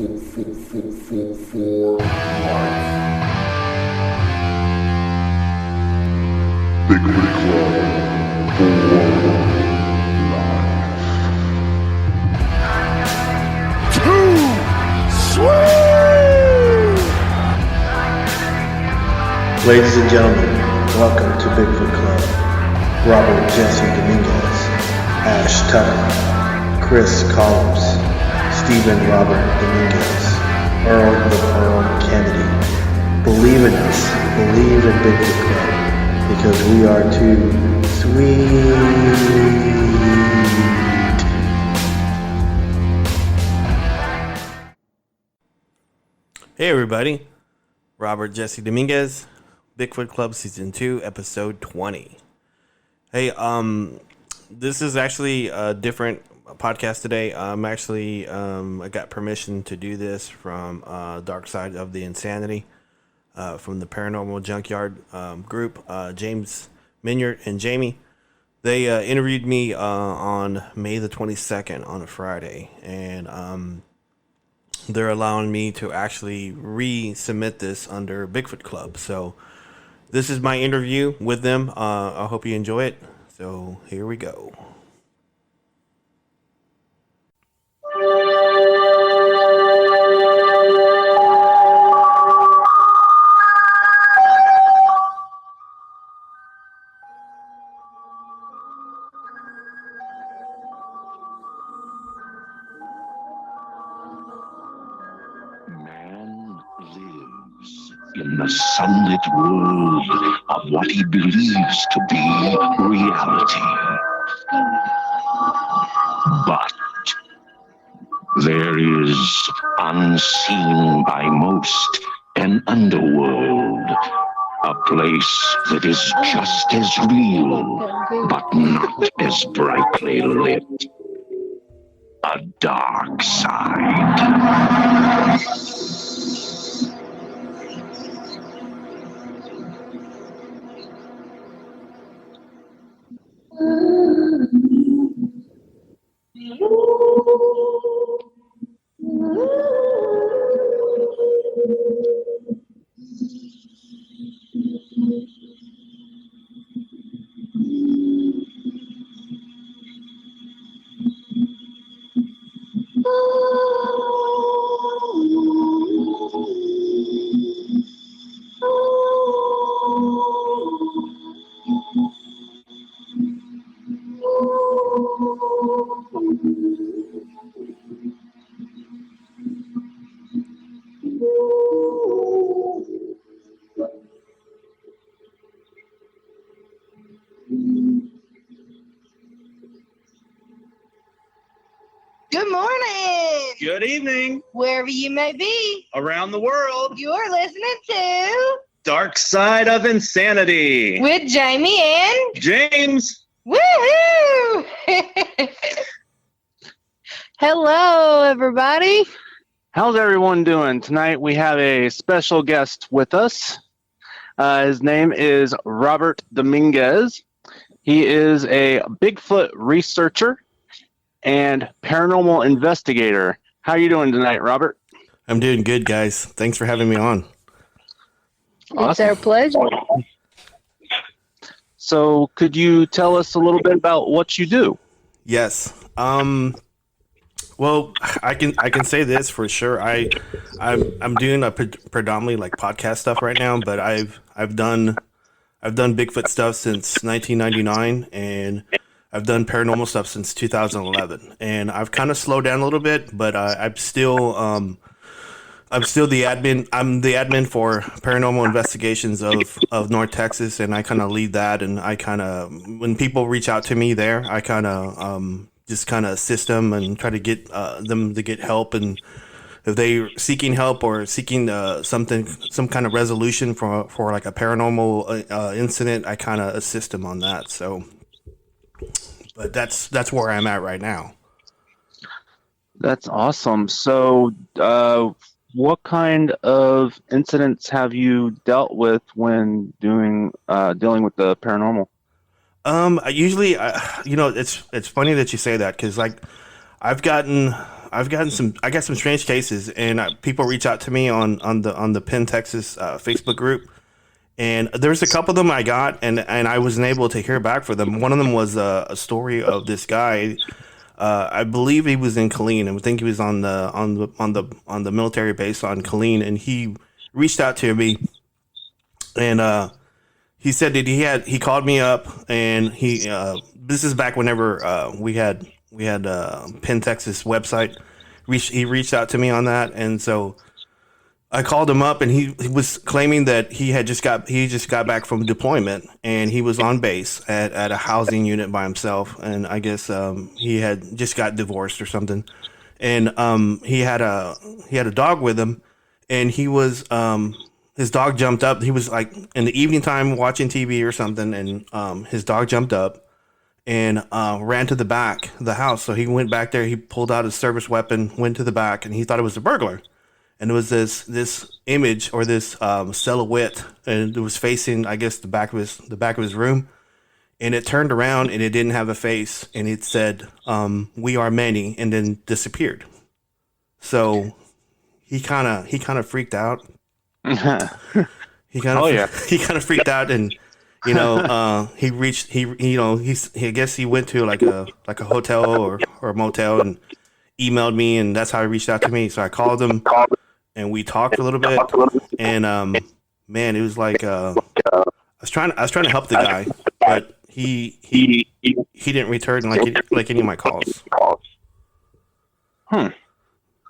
Bigfoot Club for Ladies and gentlemen, welcome to Bigfoot Club. Robert Jesse Dominguez, Ash Tucker, Chris Collins, Stephen Robert Dominguez, Earl the Pearl Kennedy. Believe in us, believe in Bigfoot Club, because we are too sweet. Hey everybody, Robert Jesse Dominguez, Bigfoot Club Season 2, Episode 20. Hey, this is actually a different podcast today. I got permission to do this from Dark Side of the Insanity, from the Paranormal Junkyard group, James, Maynard, and Jamie. They interviewed me on May the 22nd on a Friday, and they're allowing me to actually resubmit this under Bigfoot Club. So this is my interview with them. I hope you enjoy it. So here we go. In the sunlit world of what he believes to be reality. But there is, unseen by most, an underworld, a place that is just as real, but not as brightly lit. A dark side. Good morning. Good evening. Wherever you may be. Around the world. You're listening to Dark Side of Insanity. with Jamie and James. Woohoo! Hello, everybody. How's everyone doing? Tonight we have a special guest with us. His name is Robert Dominguez. He is a Bigfoot researcher and paranormal investigator. How are you doing tonight, Robert? I'm doing good, guys. Thanks for having me on. It's our pleasure. So could you tell us a little bit about what you do? Yes. Well, I can say this for sure. I'm doing a predominantly like podcast stuff right now, but I've done Bigfoot stuff since 1999, and I've done paranormal stuff since 2011, and I've kind of slowed down a little bit, but I'm still the admin. I'm the admin for paranormal investigations of North Texas, and I kind of lead that. And I kind of, when people reach out to me there, I kind of just kind of assist them and try to get them to get help. And if they're seeking help or seeking some kind of resolution for like a paranormal incident, I kind of assist them on that. So. But that's where I'm at right now. That's awesome. So, what kind of incidents have you dealt with when dealing with the paranormal? Usually, it's funny that you say that, because like I've gotten some strange cases, and people reach out to me on the Penn, Texas Facebook group, and there's a couple of them I got, and I wasn't able to hear back for them. One of them was a story of this guy. I believe he was in Killeen, and I think he was on the military base on Killeen, and he reached out to me, and he said that he called me up, and this is back whenever we had Penn, Texas website. He reached out to me on that, and so I called him up, and he was claiming that he just got back from deployment, and he was on base at a housing unit by himself, and I guess he had just got divorced or something, and he had a dog with him, and he was his dog jumped up. He was like in the evening time watching TV or something, and his dog jumped up and ran to the back of the house. So he went back there. He pulled out his service weapon, went to the back, and he thought it was a burglar. And it was this image or this silhouette, and it was facing, I guess, the back of his room. And it turned around, and it didn't have a face, and it said, "We are many," and then disappeared. So he kind of freaked out. He kind of freaked out, and I guess he went to like a hotel or a motel and emailed me, and that's how he reached out to me. So I called him, and we talked a little bit, and man, it was like I was trying to help the guy, but he didn't return like any of my calls.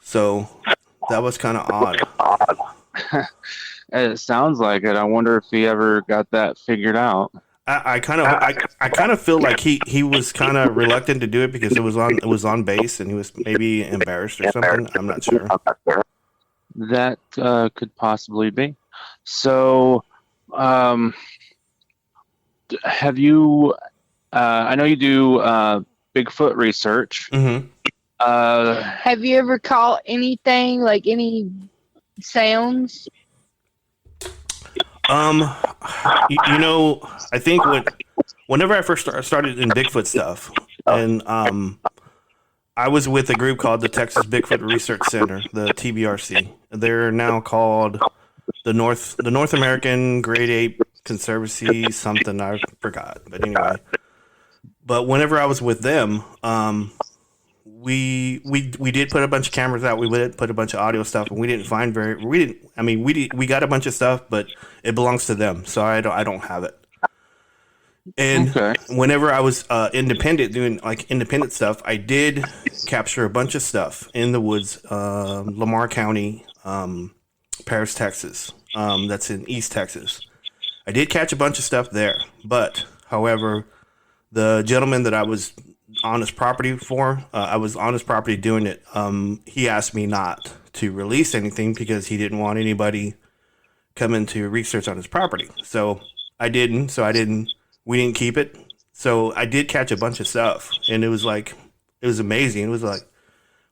So that was kind of odd. It sounds like it. I wonder if he ever got that figured out. I kind of feel like he was kind of reluctant to do it because it was on base, and he was maybe embarrassed or something. I'm not sure. That could possibly be. So, have you? I know you do Bigfoot research. Mm-hmm. Have you ever caught anything, like any sounds? I think whenever I first started in Bigfoot stuff, and I was with a group called the Texas Bigfoot Research Center, the TBRC. They're now called the North American Great Ape Conservancy, something I forgot. But anyway, whenever I was with them, we did put a bunch of cameras out. We did put a bunch of audio stuff, and we got a bunch of stuff, but it belongs to them, so I don't have it. And whenever I was independent, doing like independent stuff, I did capture a bunch of stuff in the woods, Lamar County, Paris, Texas. That's in East Texas. I did catch a bunch of stuff there, but however, the gentleman that I was on his property I was on his property doing it. He asked me not to release anything because he didn't want anybody coming to research on his property. So I didn't. We didn't keep it. So I did catch a bunch of stuff, and it was amazing. It was like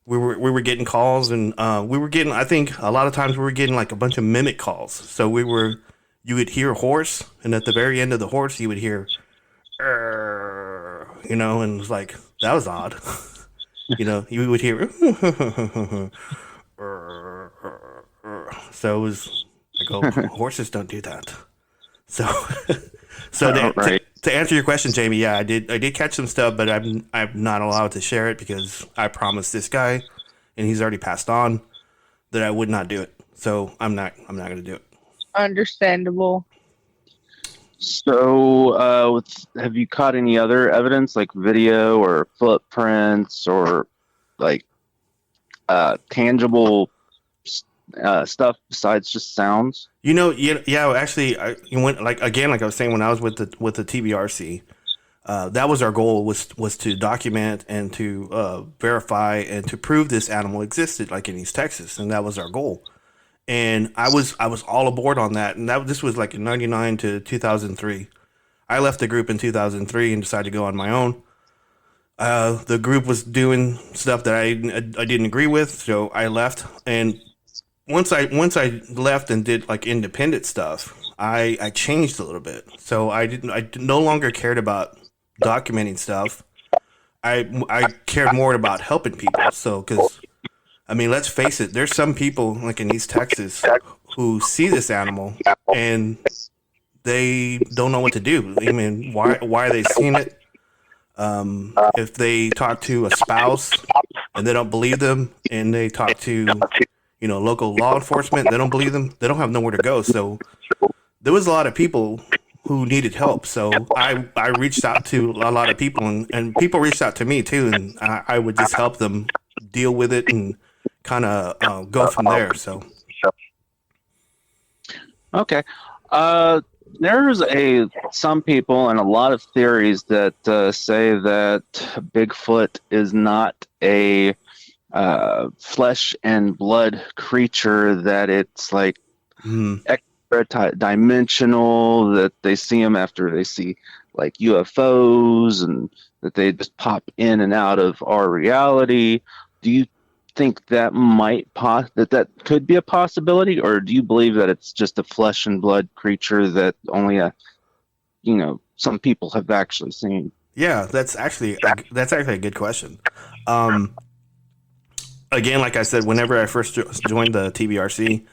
we were getting calls, and I think a lot of times we were getting like a bunch of mimic calls. So you would hear a horse, and at the very end of the horse, you would hear, and it was like, that was odd. You would hear, so it was, I go, horses don't do that. So to answer your question, Jamie, yeah, I did catch some stuff, but I'm not allowed to share it because I promised this guy, and he's already passed on, that I would not do it. So I'm not going to do it. Understandable. So, have you caught any other evidence, like video or footprints or like tangible stuff besides just sounds? Actually, like I was saying, when I was with the TBRC, that was our goal, was to document and to verify and to prove this animal existed, like in East Texas, and that was our goal. And I was all aboard on that, and this was like in 99 to 2003. I left the group in 2003 and decided to go on my own. The group was doing stuff that I didn't agree with, so I left. And once I left and did like independent stuff, I changed a little bit. So I no longer cared about documenting stuff. I cared more about helping people. So, because I mean, let's face it, there's some people like in East Texas who see this animal and they don't know what to do. I mean, why are they seeing it? If they talk to a spouse and they don't believe them, and they talk to local law enforcement, they don't believe them. They don't have nowhere to go. So there was a lot of people who needed help. So I reached out to a lot of people, and people reached out to me too, and I would just help them deal with it and kind of go from there. So Okay. There's some people and a lot of theories that say that Bigfoot is not a flesh and blood creature, that it's like extra dimensional, that they see them after they see like UFOs, and that they just pop in and out of our reality. Do you think that that could be a possibility, or do you believe that it's just a flesh and blood creature that only some people have actually seen? Yeah, that's actually a good question. Again, like I said, whenever I first joined the TBRC,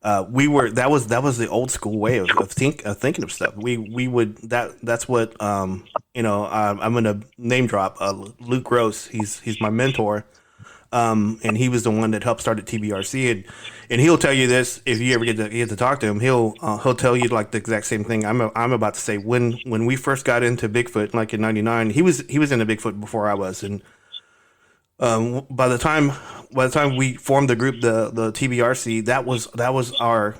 that was the old school way of thinking of stuff. We would that's what I'm gonna name drop Luke Gross. He's my mentor. And he was the one that helped start at TBRC, and he'll tell you this if you ever get to talk to him. He'll tell you like the exact same thing I'm about to say. When we first got into Bigfoot, like in '99, he was into Bigfoot before I was, and by the time we formed the group, the TBRC, that was our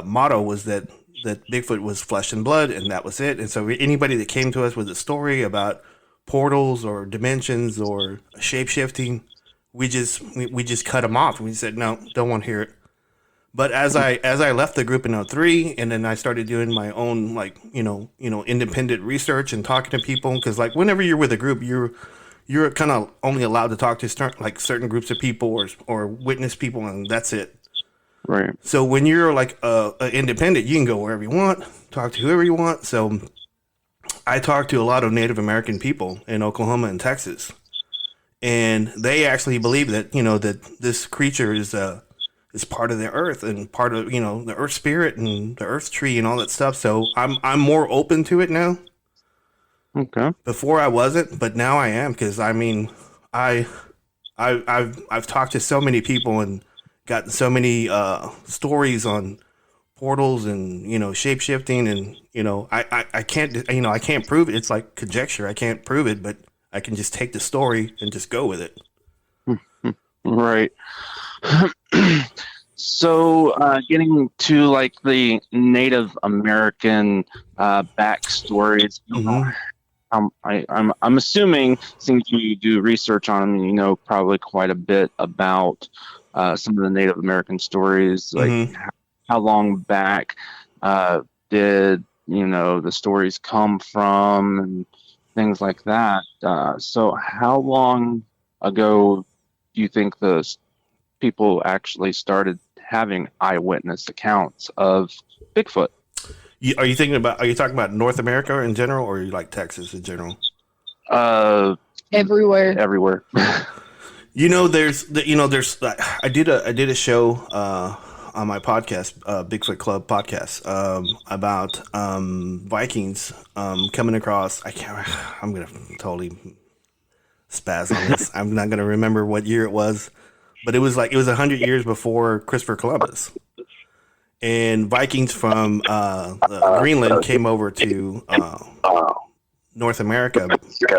motto, was that Bigfoot was flesh and blood, and that was it. And so anybody that came to us with a story about portals or dimensions or shape shifting, we just cut them off. We said, no, don't want to hear it. But as I left the group in '03, and then I started doing my own independent research and talking to people, because like whenever you're with a group, you're kind of only allowed to talk to certain groups of people or witness people, and that's it. Right. So when you're like a independent, you can go wherever you want, talk to whoever you want. So I talked to a lot of Native American people in Oklahoma and Texas, and they actually believe that that this creature is part of the earth and part of the earth spirit and the earth tree and all that stuff. So I'm more open to it now. Okay. Before I wasn't, but now I am, because I mean I've talked to so many people and gotten so many stories on portals and shape shifting, and I can't prove it. It's like conjecture. I can't prove it, but I can just take the story and just go with it. Right. So getting to like the Native American backstories, I'm assuming, since you do research on them, probably quite a bit about some of the Native American stories, like how long back did the stories come from, and things like that. So how long ago do you think the people actually started having eyewitness accounts of Bigfoot? Are you talking about North America in general, or you like Texas in general? Everywhere. There's I did a show on my podcast, Bigfoot Club podcast, about Vikings coming across. I'm gonna totally spaz on this. I'm not gonna remember what year it was, but it was 100 years before Christopher Columbus. And Vikings from Greenland came over to North America,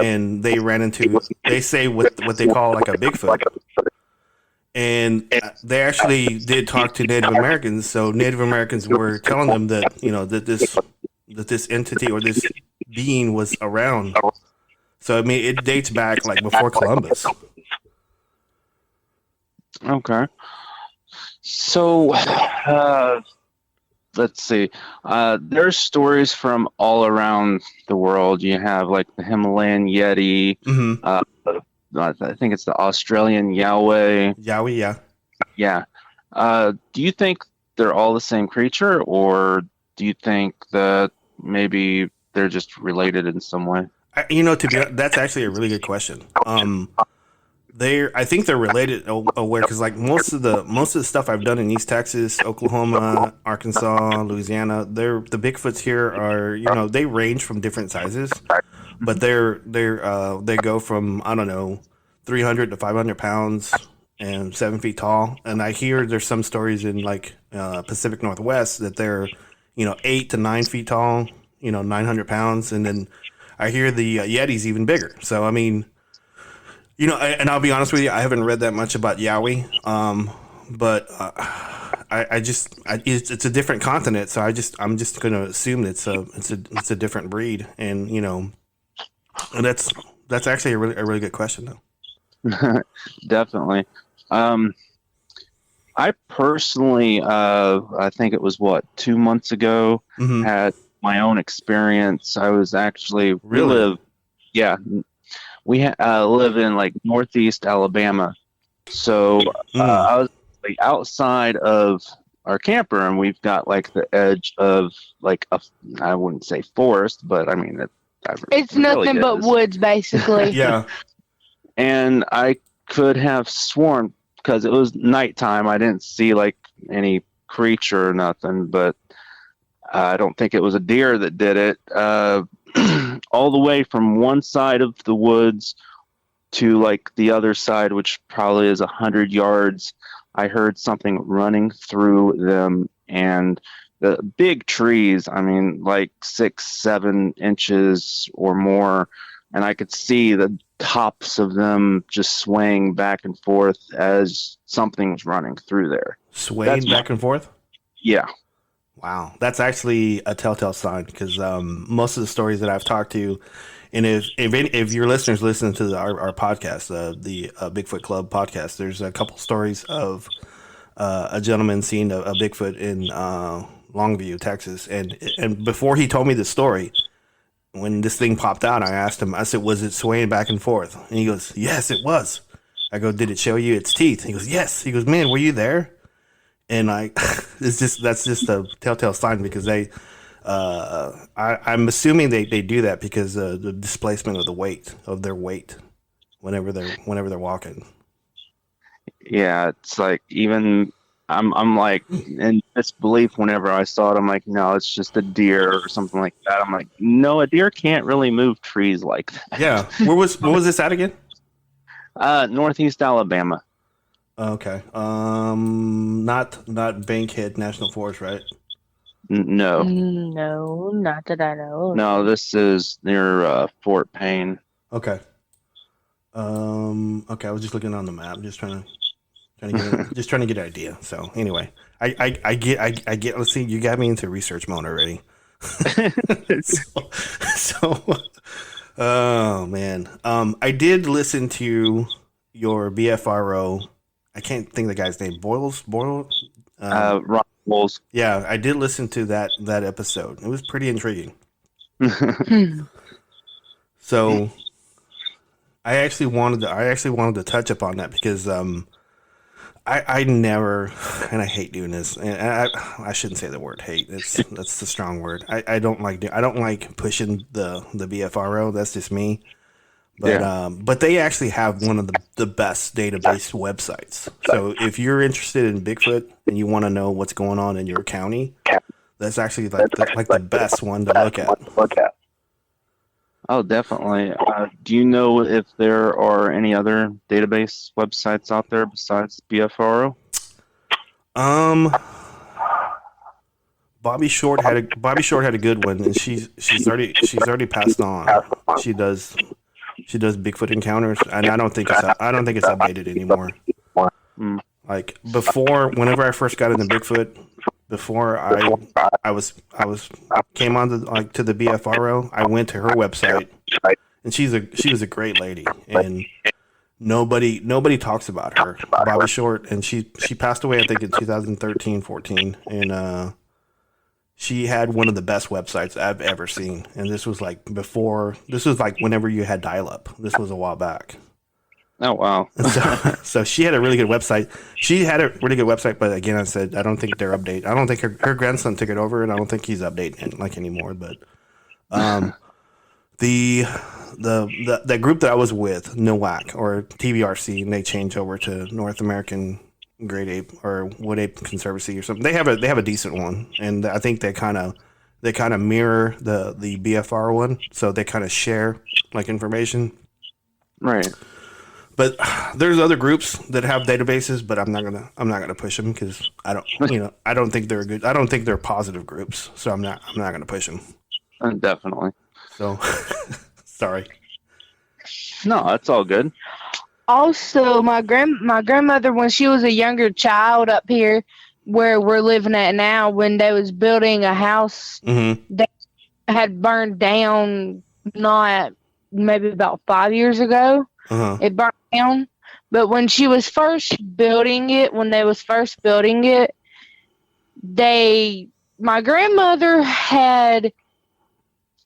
and they ran into, they say, what they call like a Bigfoot. And they actually did talk to Native Americans. So Native Americans were telling them that that this entity or this being was around. So I mean, it dates back like before Columbus. Okay. So, let's see. There's stories from all around the world. You have like the Himalayan Yeti. I think it's the Australian Yowie. Yowie, yeah. Yeah. Do you think they're all the same creature, or do you think that maybe they're just related in some way? That's actually a really good question. I think they're related aware because like most of the stuff I've done in East Texas, Oklahoma, Arkansas, Louisiana, the Bigfoots here are they range from different sizes, but they go from I don't know 300 to 500 pounds and 7 feet tall. And I hear there's some stories in like Pacific Northwest that they're 8 to 9 feet tall, 900 pounds, and then I hear the Yeti's even bigger. So I mean. And I'll be honest with you, I haven't read that much about Yowie, but it's a different continent, so I'm just going to assume it's a different breed, and and that's actually a really good question though. Definitely. I personally, I think it was 2 months ago, had my own experience. I was actually Really? Yeah. We live in like northeast Alabama, so I was like outside of our camper, and we've got like the edge of like I wouldn't say forest, but I mean It's nothing but woods, basically. Yeah. And I could have sworn because it was nighttime, I didn't see like any creature or nothing, but I don't think it was a deer that did it. All the way from one side of the woods to like the other side, which probably is 100 yards, I heard something running through them, and the big trees, I mean, like 6-7 inches or more, and I could see the tops of them just swaying back and forth as something was running through there. Swaying back and forth? Yeah. Wow, that's actually a telltale sign because most of the stories that I've talked to, and if your listeners listen to our podcast, the Bigfoot Club podcast, there's a couple stories of a gentleman seeing a Bigfoot in Longview, Texas, and before he told me the story, when this thing popped out, I asked him, I said, "Was it swaying back and forth?" And he goes, "Yes, it was." I go, "Did it show you its teeth?" He goes, "Yes." He goes, "Man, were you there?" And that's just a telltale sign because I'm assuming they do that because the displacement of their weight whenever they're walking. Yeah, it's like even I'm like in disbelief whenever I saw it. I'm like, no, it's just a deer or something like that. I'm like, no, a deer can't really move trees like that. Yeah, what was this at again? Northeast Alabama. Okay. Not Bankhead National Forest, right? No. No, not that I know. No, this is near Fort Payne. Okay. Okay, I was just looking on the map, just trying to get an idea. So anyway, I get. Let's see, you got me into research mode already. so, oh man, I did listen to your BFRO. I can't think of the guy's name. Boyle. Ron Bowles. Yeah, I did listen to that episode. It was pretty intriguing. So, I actually wanted to touch upon that because I never, and I hate doing this, and I shouldn't say the word hate. That's the strong word. I don't like pushing the BFRO. That's just me. But but they actually have one of the best database websites. So if you're interested in Bigfoot and you want to know what's going on in your county, that's actually like the best one to look at. Oh, definitely. Do you know if there are any other database websites out there besides BFRO? Bobby Short had a good one, and she's already passed on. She does Bigfoot encounters, and I don't think it's updated anymore. Like before, whenever I first got into Bigfoot, before I came on to the BFRO, I went to her website, and she was a great lady, and nobody talks about her, Bobby Short, and she passed away I think in 2013-14, and she had one of the best websites I've ever seen, and this was like whenever you had dial-up. This was a while back. Oh, wow. So she had a really good website. But again, I said, I don't think they're updated. I don't think her grandson took it over, and I don't think he's updating it like anymore. But the the group that I was with, NOAC or TVRC, and they changed over to North American Great Ape or Wood Ape Conservancy or something. They have a decent one, and I think they kind of mirror the BFR one, so they kind of share like information. Right. But there's other groups that have databases, but I'm not gonna push them because I don't think they're good. I don't think they're positive groups, so I'm not gonna push them. Definitely. So sorry. No, that's all good. Also, my grandmother, when she was a younger child up here where we're living at now, when they was building a house that had burned down not maybe about 5 years ago. It burned down. But when she was first building it, my grandmother had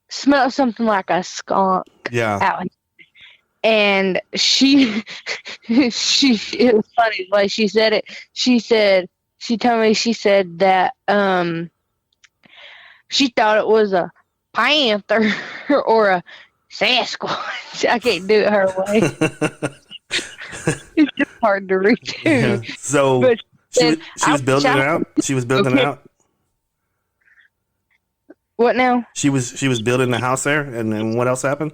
smelled something like a skunk out. And it was funny the way she said it. She told me that she thought it was a panther or a Sasquatch. I can't do it her way. It's just hard to read too. Yeah. So she was building it out. She was building it out. What now? She was building the house there, and then what else happened?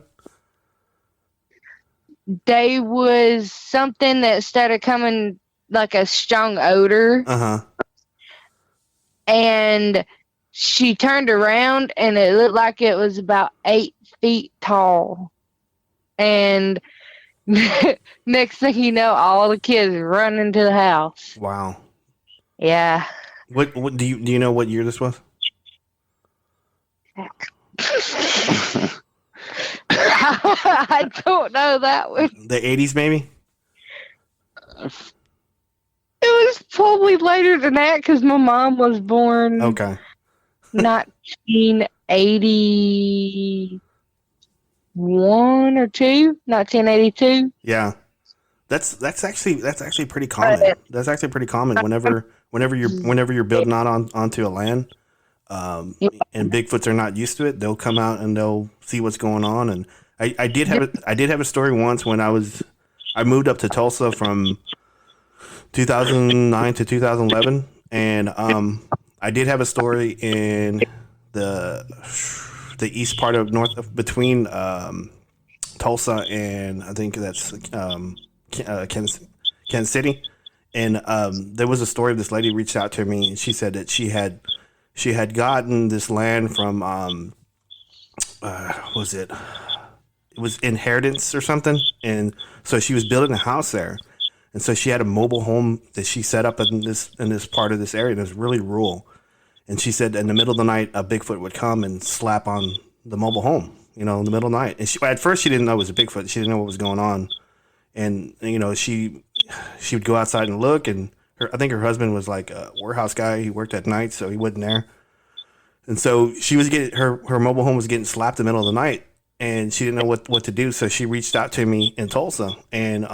There was something that started coming like a strong odor. And she turned around and it looked like it was about 8 feet tall. And next thing you know, all the kids run into the house. Wow. Yeah. What do you know what year this was? I don't know that one. The 80s, maybe? It was probably later than that because my mom was born 1981 or 1982. Yeah. That's actually pretty common. That's actually pretty common whenever you're building out onto a land. And Bigfoots are not used to it. They'll come out and they'll see what's going on. And I did have a story once when I moved up to Tulsa from 2009 to 2011, and I did have a story in the east part of between Tulsa and I think that's Kansas City, and there was a story of this lady reached out to me and she said that she had gotten this land from it was inheritance or something, and so she was building a house there, and so she had a mobile home that she set up in this part of this area, and it was really rural. And she said in the middle of the night a Bigfoot would come and slap on the mobile home, in the middle of the night. And at first she didn't know it was a Bigfoot. She didn't know what was going on, and she would go outside and look, and I think her husband was like a warehouse guy. He worked at night, so he wasn't there. And so she was getting her mobile home was getting slapped in the middle of the night, and she didn't know what to do. So she reached out to me in Tulsa, and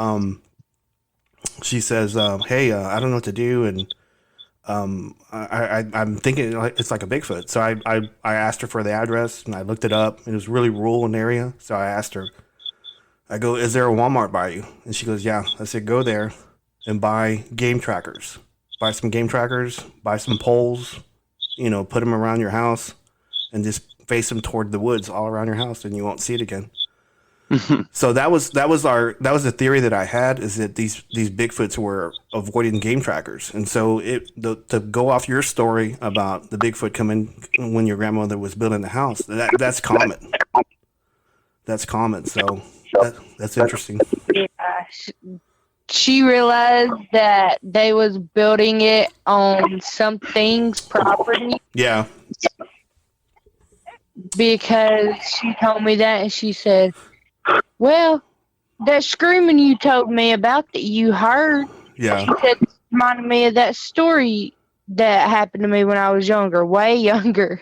she says, "Hey, I don't know what to do, and I'm thinking it's like a Bigfoot." So I asked her for the address, and I looked it up. It was really rural in the area, so I asked her. I go, "Is there a Walmart by you?" And she goes, "Yeah." I said, "Go there and buy game trackers. Buy some game trackers. Buy some poles. Put them around your house, and just face them toward the woods all around your house, and you won't see it again." So that was the theory that I had, is that these Bigfoots were avoiding game trackers. And so to go off your story about the Bigfoot coming when your grandmother was building the house, that's common. That's common. So that's interesting. Yeah. She realized that they was building it on something's property. Yeah. Because she told me that, and she said, "Well, that screaming you told me about that you heard," yeah, she said, "It reminded me of that story that happened to me when I was younger, way younger."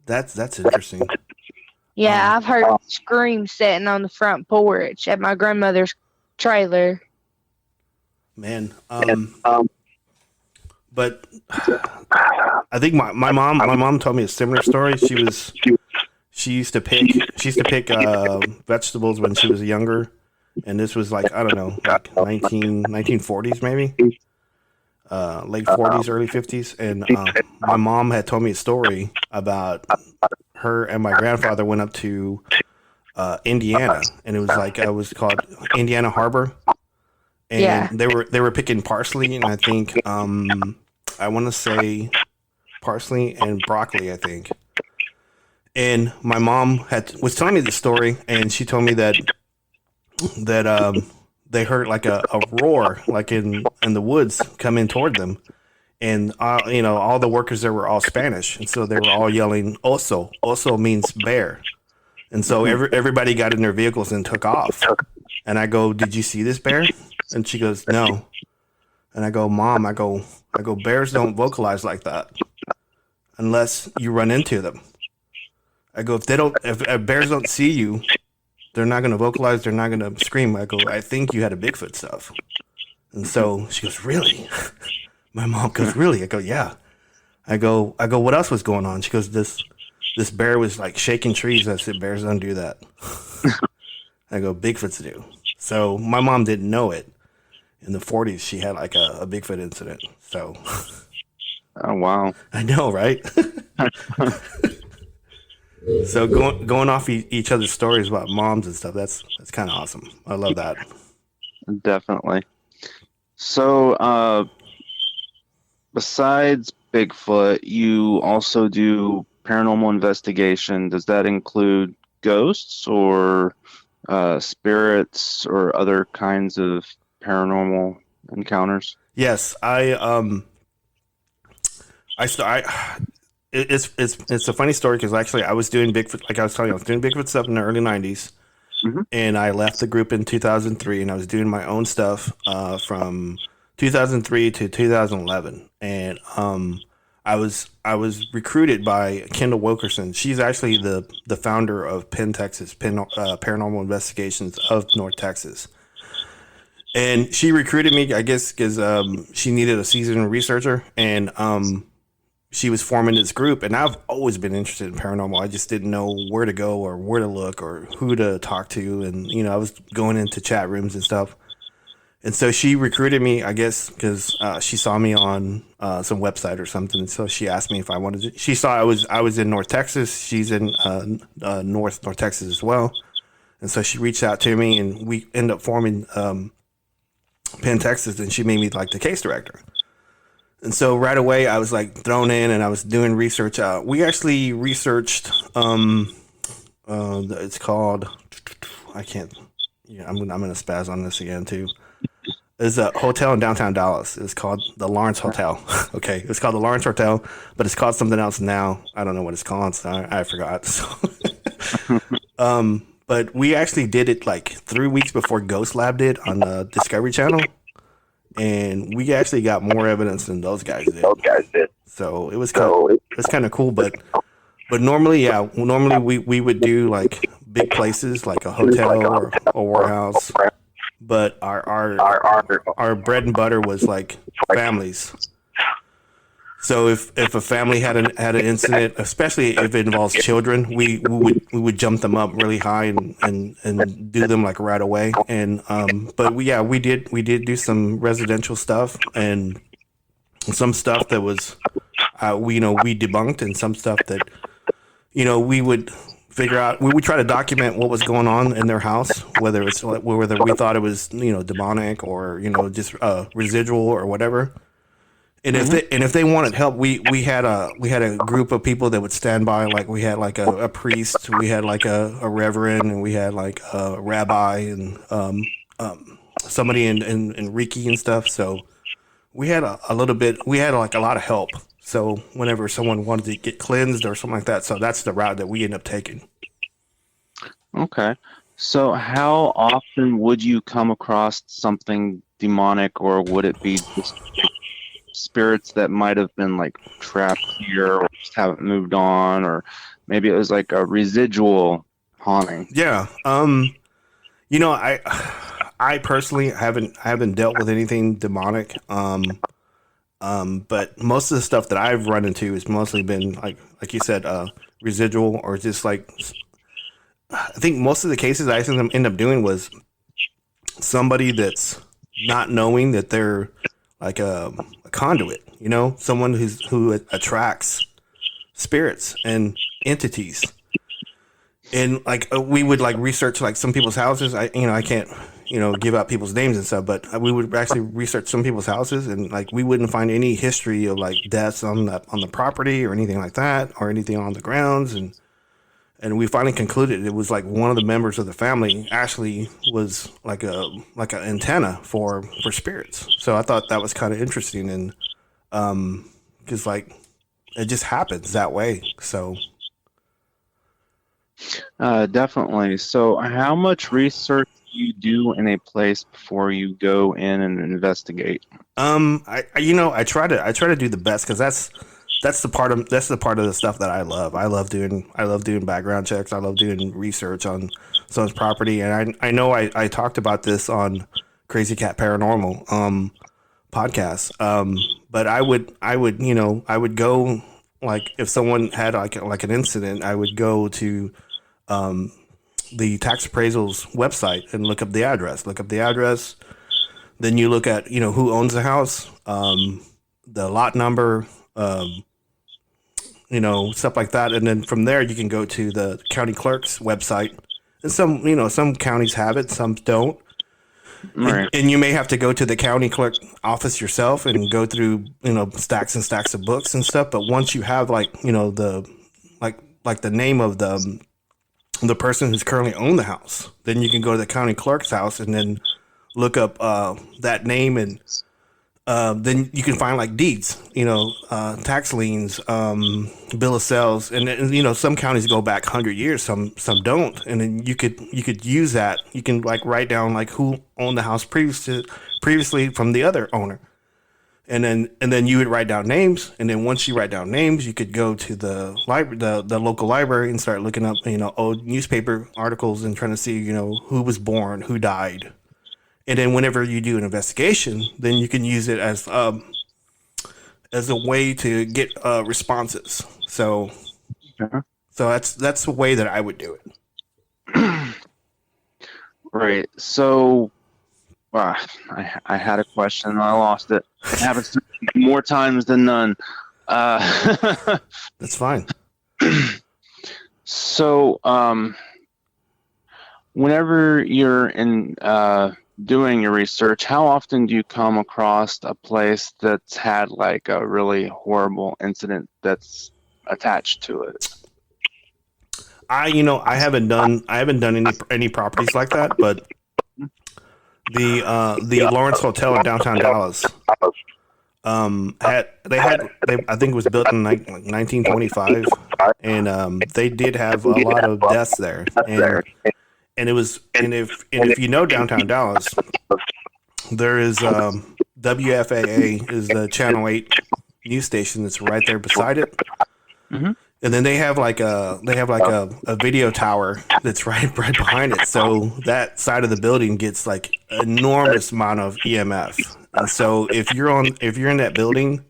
That's interesting. Yeah, I've heard screams sitting on the front porch at my grandmother's trailer. Man, but I think my mom told me a similar story. she used to pick vegetables when she was younger, and this was like, I don't know, like 1940s maybe, late 40s, early 50s, and my mom had told me a story about her and my grandfather went up to Indiana, and it was called Indiana Harbor, and Yeah. they were picking parsley, and I think I want to say parsley and broccoli, I think. And my mom was telling me the story, and she told me that they heard like a roar, like in the woods, coming toward them, and all the workers there were all Spanish, and so they were all yelling "oso." Oso means bear, and so everybody got in their vehicles and took off. And I go, "Did you see this bear?" And she goes, "No." And I go, "Mom," I go, "bears don't vocalize like that unless you run into them." I go, if bears don't see you, they're not going to vocalize. They're not going to scream. I go, "I think you had a Bigfoot stuff." And so she goes, "Really?" My mom goes, "Really?" I go, "Yeah." I go, "What else was going on?" She goes, this bear was like shaking trees. I said, "Bears don't do that." I go, "Bigfoots do." So my mom didn't know it. In the 40s, she had like a Bigfoot incident. So. Oh, wow. I know, right? So going off each other's stories about moms and stuff, that's kind of awesome. I love that. Definitely. So, besides Bigfoot, you also do paranormal investigation. Does that include ghosts or spirits or other kinds of paranormal encounters? Yes, it's a funny story because actually I was doing Bigfoot, like I was telling you, I was doing Bigfoot stuff in the early 90s, and I left the group in 2003, and I was doing my own stuff from 2003 to 2011, and I was recruited by Kendall Wilkerson. She's actually the founder of Penn, Texas, Paranormal Investigations of North Texas. And she recruited me, I guess, because she needed a seasoned researcher, and she was forming this group. And I've always been interested in paranormal. I just didn't know where to go or where to look or who to talk to. And, I was going into chat rooms and stuff. And so she recruited me, I guess, because she saw me on some website or something. And so she asked me if I wanted to. She saw I was in North Texas. She's in North Texas as well. And so she reached out to me, and we ended up forming Penn, Texas, and she made me like the case director. And so right away I was like thrown in, and I was doing research. We actually researched it's called, I can't, I'm gonna spaz on this again too. There's a hotel in downtown Dallas. It's called the Lawrence Hotel. Okay, it's called the Lawrence Hotel, but it's called something else now. I don't know what it's called, so I forgot. So but we actually did it like 3 weeks before Ghost Lab did on the Discovery Channel, and we actually got more evidence than those guys did. So it was kind of cool. But normally, we would do like big places like a hotel or a warehouse. But our bread and butter was like families. So if a family had an incident, especially if it involves children, we would jump them up really high and do them like right away. And but we did do some residential stuff and some stuff that was we debunked, and some stuff that we would figure out. We would try to document what was going on in their house, whether we thought it was demonic or just residual or whatever. And if they wanted help, we had a group of people that would stand by. Like we had like a priest, we had like a reverend, and we had like a rabbi and somebody in Reiki and stuff. So we had a little bit. We had like a lot of help. So whenever someone wanted to get cleansed or something like that, so that's the route that we end up taking. Okay. So how often would you come across something demonic, or would it be just spirits that might have been like trapped here or just haven't moved on, or maybe it was like a residual haunting? Yeah. I personally haven't dealt with anything demonic. But most of the stuff that I've run into has mostly been like you said, residual or just like, I think most of the cases I end up doing was somebody that's not knowing that they're like a conduit, you know, someone who attracts spirits and entities. And like we would like research like some people's houses. I can't, give out people's names and stuff, but we would actually research some people's houses, and like we wouldn't find any history of like deaths on the property or anything like that, or anything on the grounds. And we finally concluded it was like one of the members of the family actually was like an antenna for spirits. So I thought that was kind of interesting, and because like it just happens that way. So. Definitely. So, how much research do you do in a place before you go in and investigate? I try to do the best, because that's the part of the stuff that I love. I love doing background checks. I love doing research on someone's property, and I know I talked about this on Crazy Cat Paranormal podcast. But I would go, like if someone had like an incident, I would go to the tax appraisal's website and look up the address. Then you look at, who owns the house, the lot number, stuff like that. And then from there you can go to the county clerk's website. And some counties have it, some don't. Right. And you may have to go to the county clerk office yourself and go through, stacks and stacks of books and stuff. But once you have the name of the person who's currently owned the house, then you can go to the county clerk's house and then look up that name, and then you can find like deeds, tax liens, bill of sales, and some counties go back 100 years, some don't, and then you could use that. You can like write down like who owned the house previously from the other owner. And then you would write down names, and then once you write down names, you could go to the library, the local library, and start looking up, old newspaper articles and trying to see, who was born, who died. And then whenever you do an investigation, then you can use it as a way to get responses. So, so that's the way that I would do it. Right. So. I had a question and I lost it. It happens more times than none. That's fine. So, whenever you're in doing your research, how often do you come across a place that's had like a really horrible incident that's attached to it? I haven't done any properties like that, but the Lawrence Hotel in downtown Dallas I think it was built in like 1925, and they did have a lot of deaths there, and if you know downtown Dallas, there is WFAA is the Channel 8 news station that's right there beside it. Mm-hmm. And then they have like a video tower that's right behind it. So that side of the building gets like enormous amount of EMF. And so if you're in that building,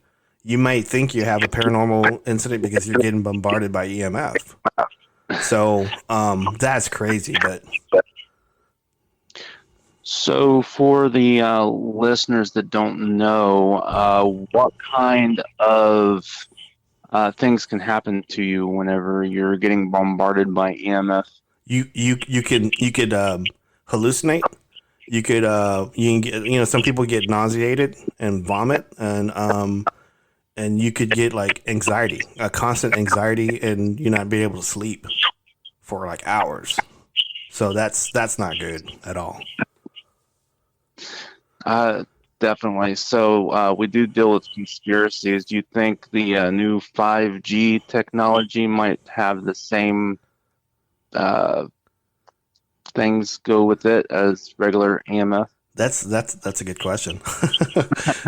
you might think you have a paranormal incident because you're getting bombarded by EMF. So that's crazy, but. So for the listeners that don't know, what kind of things can happen to you whenever you're getting bombarded by EMF? You could hallucinate. You can get, some people get nauseated and vomit, and you could get like anxiety, a constant anxiety, and you not be able to sleep for like hours. So that's not good at all. Definitely. So we do deal with conspiracies. Do you think the new 5G technology might have the same things go with it as regular EMF? That's a good question.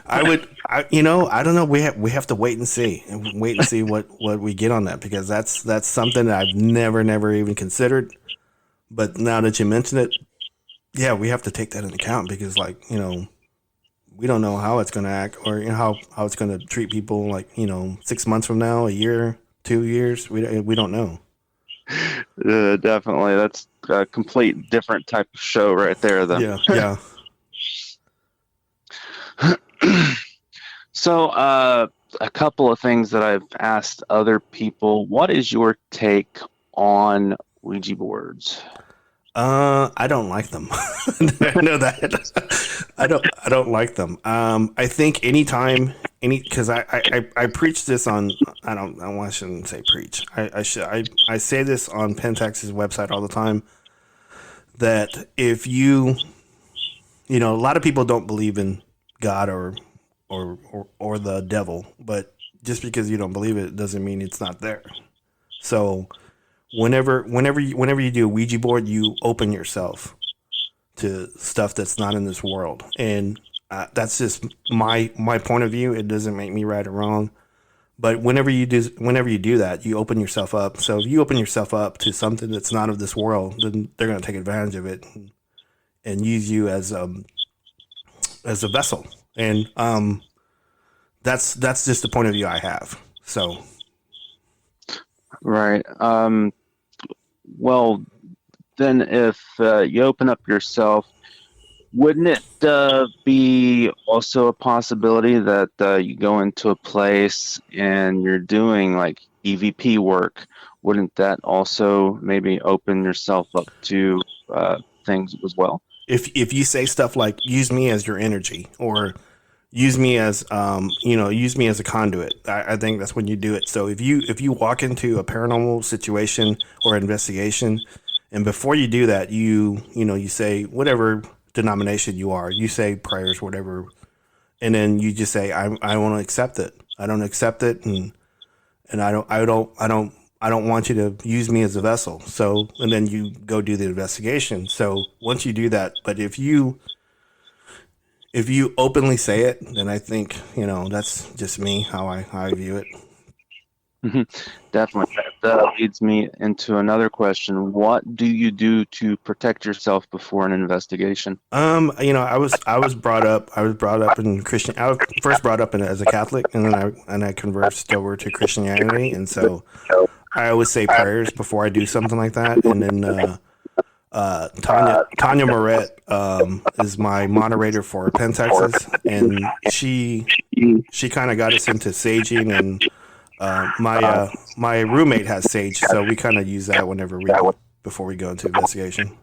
I don't know. We have to wait and see what we get on that, because that's something that I've never even considered. But now that you mention it, yeah, we have to take that into account, because we don't know how it's going to act, or how it's going to treat people 6 months from now, a year, 2 years. We don't know. Definitely. That's a complete different type of show right there, though. Yeah. So, a couple of things that I've asked other people. What is your take on Ouija boards? I don't like them. I know that. I don't like them. I think because I preach this on, I shouldn't say preach. I say this on Pentex's website all the time, that if you a lot of people don't believe in God or the devil, but just because you don't believe it doesn't mean it's not there. So whenever you do a Ouija board, you open yourself to stuff that's not in this world, and that's just my point of view. It doesn't make me right or wrong, but whenever you do that, you open yourself up. So if you open yourself up to something that's not of this world, then they're going to take advantage of it and use you as a vessel. And that's just the point of view I have. So, right. Well, then if you open up yourself, wouldn't it be also a possibility that you go into a place and you're doing like EVP work? Wouldn't that also maybe open yourself up to things as well? If you say stuff like "use me as your energy" or use me as use me as a conduit, I think that's when you do it. So if you walk into a paranormal situation or investigation, and before you do that, you say whatever denomination you are, you say prayers, whatever, and then you just say I want to accept it. I don't accept it, and I don't want you to use me as a vessel. So, and then you go do the investigation. So once you do that, but if you openly say it, then I think, that's just me, how I view it. Definitely. That leads me into another question. What do you do to protect yourself before an investigation? I was brought up in Christian. I was first brought up as a Catholic, and then I converted over to Christianity, and so I always say prayers before I do something like that. And then Tanya Moret is my moderator for Penn, Texas, and she kind of got us into saging, and my roommate has sage, so we kind of use that before we go into investigation.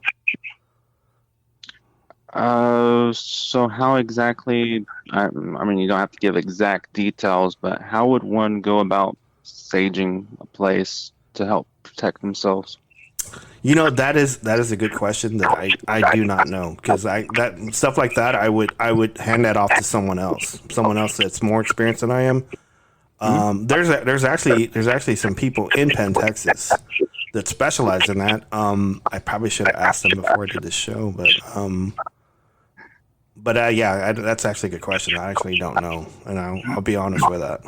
So how exactly? I mean, you don't have to give exact details, but how would one go about saging a place to help protect themselves? That is a good question that I do not know, because that stuff like that I would hand that off to someone else that's more experienced than I am. There's actually some people in Penn, Texas that specialize in that. I probably should have asked them before I did this show, but yeah, that's actually a good question. I actually don't know, and I'll be honest with that.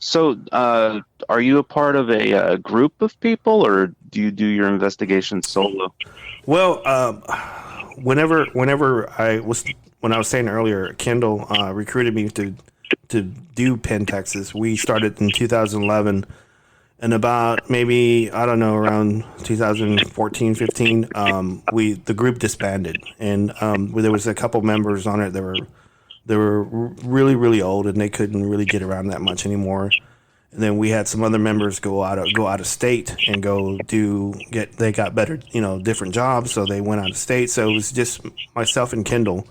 So, are you a part of a group of people, or do you do your investigation solo? Well, whenever I was saying earlier, Kendall recruited me to do Penn, Texas. We started in 2011, and about maybe around 2014, 15, the group disbanded, and there was a couple members on it that were really, really old, and they couldn't really get around that much anymore. And then we had some other members go out of state and they got better, different jobs, so they went out of state. So it was just myself and Kendall.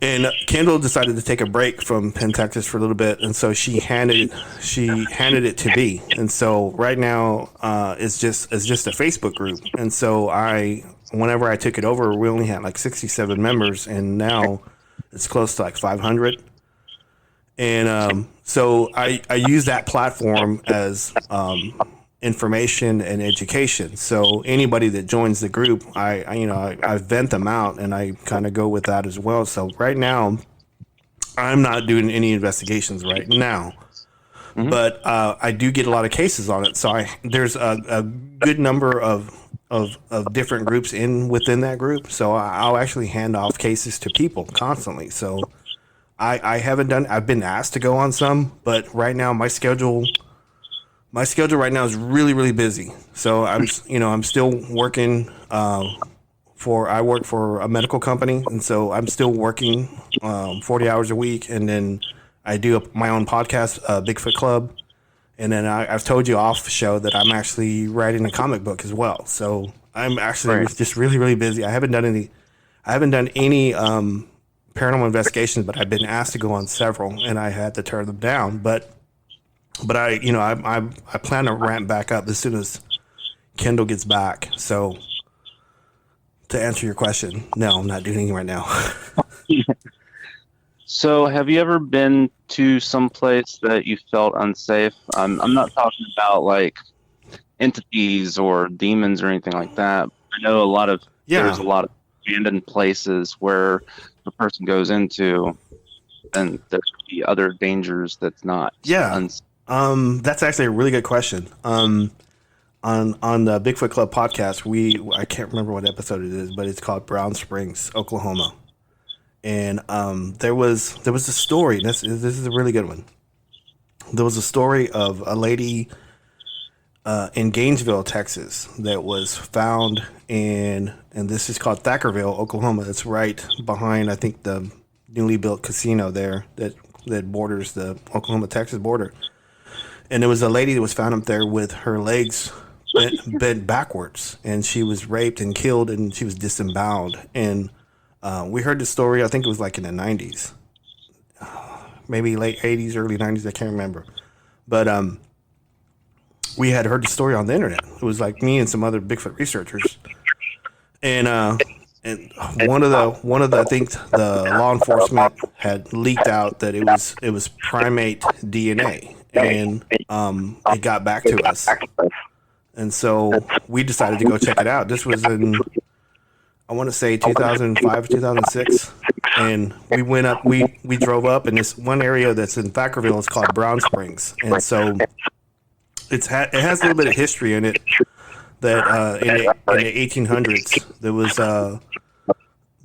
And Kendall decided to take a break from Penn, Texas for a little bit, and so she handed it to me. And so right now, it's just a Facebook group. And so whenever I took it over, we only had like 67 members, and now it's close to like 500. And so I use that platform as information and education. So anybody that joins the group, I vent them out, and I kind of go with that as well. So right now, I'm not doing any investigations right now, but I do get a lot of cases on it. So there's a good number of different groups within that group. So I'll actually hand off cases to people constantly. So I've been asked to go on some, but right now my schedule My schedule right now is really, really busy. So I'm still working. I work for a medical company, and so I'm still working 40 hours a week, and then I do my own podcast, Bigfoot Club, and then I've told you off the show that I'm actually writing a comic book as well. So I'm actually just really, really busy. I haven't done any paranormal investigations, but I've been asked to go on several, and I had to turn them down. But I plan to ramp back up as soon as Kendall gets back. So to answer your question, no, I'm not doing anything right now. So, have you ever been to some place that you felt unsafe? I'm not talking about like entities or demons or anything like that. I know there's a lot of abandoned places where the person goes into, and there could be other dangers that's not. Yeah. That's actually a really good question. On the Bigfoot Club podcast, I can't remember what episode it is, but it's called Brown Springs, Oklahoma. And there was a story. This is a really good one. There was a story of a lady in Gainesville, Texas, that was found and this is called Thackerville, Oklahoma. It's right behind, I think, the newly built casino there that borders the Oklahoma-Texas border. And there was a lady that was found up there with her legs bent backwards, and she was raped and killed, and she was disemboweled. And we heard the story, I think it was like in the 90s, maybe late 80s, early 90s, I can't remember. But we had heard the story on the internet. It was like me and some other Bigfoot researchers. And one of the I think the law enforcement had leaked out that it was primate DNA, and it got back to us. And so we decided to go check it out. This was in, I want to say 2005, 2006. And we went up, we drove up, and this one area that's in Thackerville is called Brown Springs. And so it has a little bit of history in it, that in the 1800s,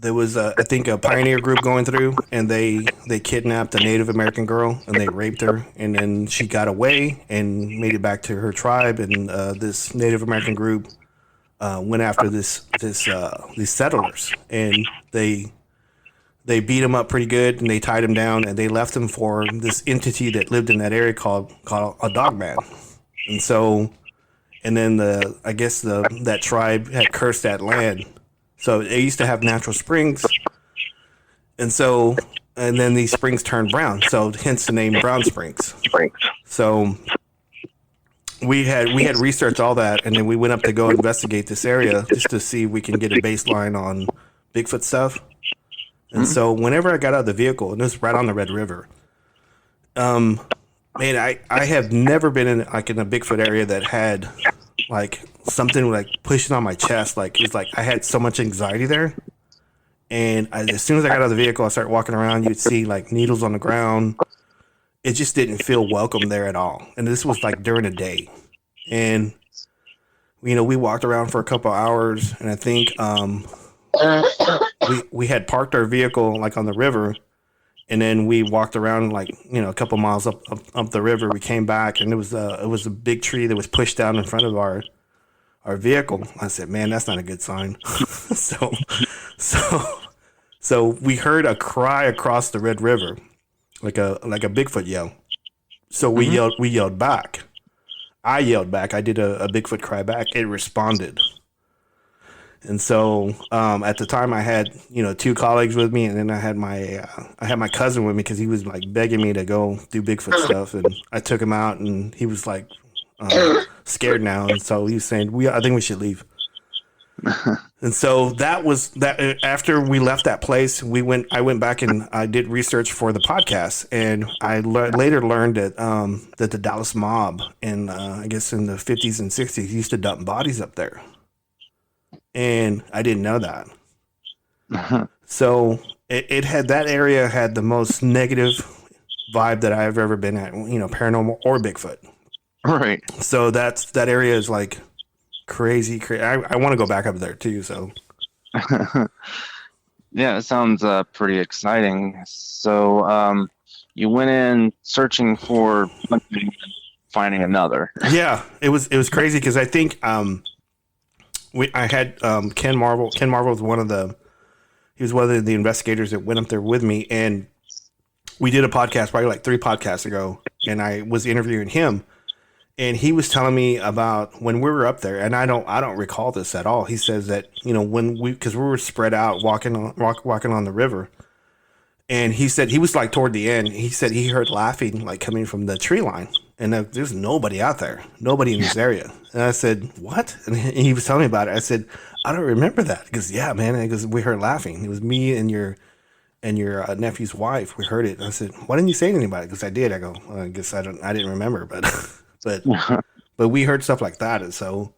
there was I think a pioneer group going through, and they kidnapped a Native American girl, and they raped her, and then she got away and made it back to her tribe, and this Native American group went after these settlers, and they beat them up pretty good, and they tied them down, and they left them for this entity that lived in that area called a dogman. And so, and then that tribe had cursed that land. So they used to have natural springs, and then these springs turned brown. So hence the name Brown Springs. So we had researched all that, and then we went up to go investigate this area just to see if we can get a baseline on Bigfoot stuff. And so whenever I got out of the vehicle, and it was right on the Red River, man, I have never been in a Bigfoot area that had like something like pushing on my chest. Like it was like I had so much anxiety there. And as soon as I got out of the vehicle, I started walking around. You'd see like needles on the ground. It just didn't feel welcome there at all. And this was like during the day. And we walked around for a couple hours, and I think we had parked our vehicle like on the river. And then we walked around like, a couple miles up the river. We came back, and it was a big tree that was pushed down in front of our vehicle. I said, man, that's not a good sign. So we heard a cry across the Red River, like a Bigfoot yell. So we yelled back. I yelled back. I did a Bigfoot cry back. It responded. And so at the time, I had 2 colleagues with me, and then I had my cousin with me because he was like begging me to go do Bigfoot stuff, and I took him out, and he was like scared now, and so he was saying, I think we should leave. And so that was that. After we left that place, I went back and I did research for the podcast, and I later learned that the Dallas mob, I guess in the 50s and 60s, used to dump bodies up there. And I didn't know that. So that area had the most negative vibe that I've ever been at, paranormal or Bigfoot. Right. So that area is like crazy. I want to go back up there too. So. Yeah, it sounds pretty exciting. So you went in searching for something. finding another. Yeah, it was crazy because I think I had Ken Marvel. Ken Marvel was one of the investigators that went up there with me, and we did a podcast probably like 3 podcasts ago, and I was interviewing him, and he was telling me about when we were up there, and I don't recall this at all. He says that, you know, because we were spread out walking on the river, and he said he was like toward the end. He said he heard laughing like coming from the tree line, and there's nobody out there, nobody in this area. And I said, what? And he was telling me about it. I said, I don't remember that. Because yeah, man. Because we heard laughing. It was me and your nephew's wife. We heard it. And I said, why didn't you say anything about it? Because I did. I go, well, I guess I didn't remember, but but we heard stuff like that. And so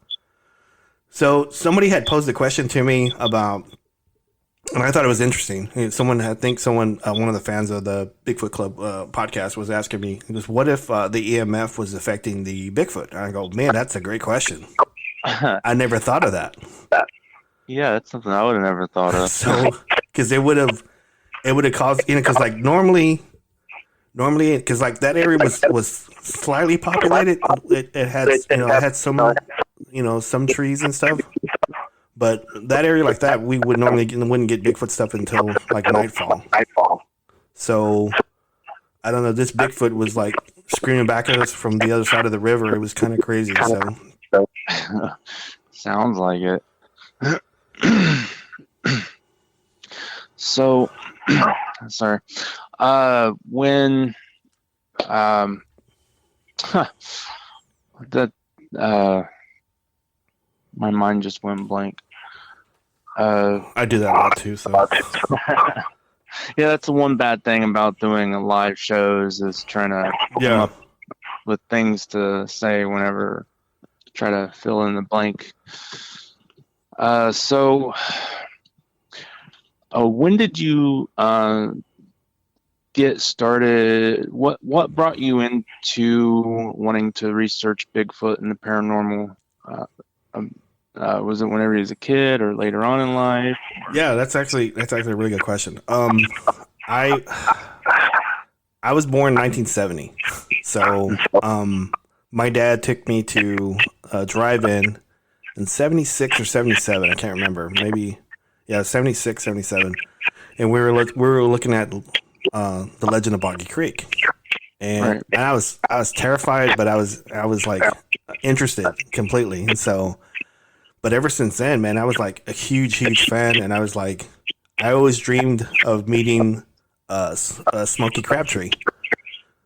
somebody had posed a question to me about, and I thought it was interesting. One of the fans of the Bigfoot Club podcast was asking me, he goes, what if the EMF was affecting the Bigfoot? And I go, man, that's a great question. I never thought of that. Yeah, that's something I would have never thought of. So, because it would have caused, you know, because like normally, because like that area was slightly populated. It had some, you know, some trees and stuff. But that area like that, we wouldn't get Bigfoot stuff until like nightfall. So I don't know. This Bigfoot was like screaming back at us from the other side of the river. It was kind of crazy. So sounds like it. So sorry. When my mind just went blank. I do that a lot too. So yeah, that's the one bad thing about doing live shows is trying to come up with things to say whenever try to fill in the blank. So when did you get started? What brought you into wanting to research Bigfoot and the paranormal? Was it whenever you was a kid or later on in life? Yeah, that's actually a really good question. I was born in 1970, so my dad took me to a drive-in in 76 or 77. I can't remember. Maybe 76, 77, and we were looking at the Legend of Boggy Creek, and I was terrified, but I was like interested completely, and so. But ever since then, man, I was like a huge fan, and I was like, I always dreamed of meeting Smokey Crabtree.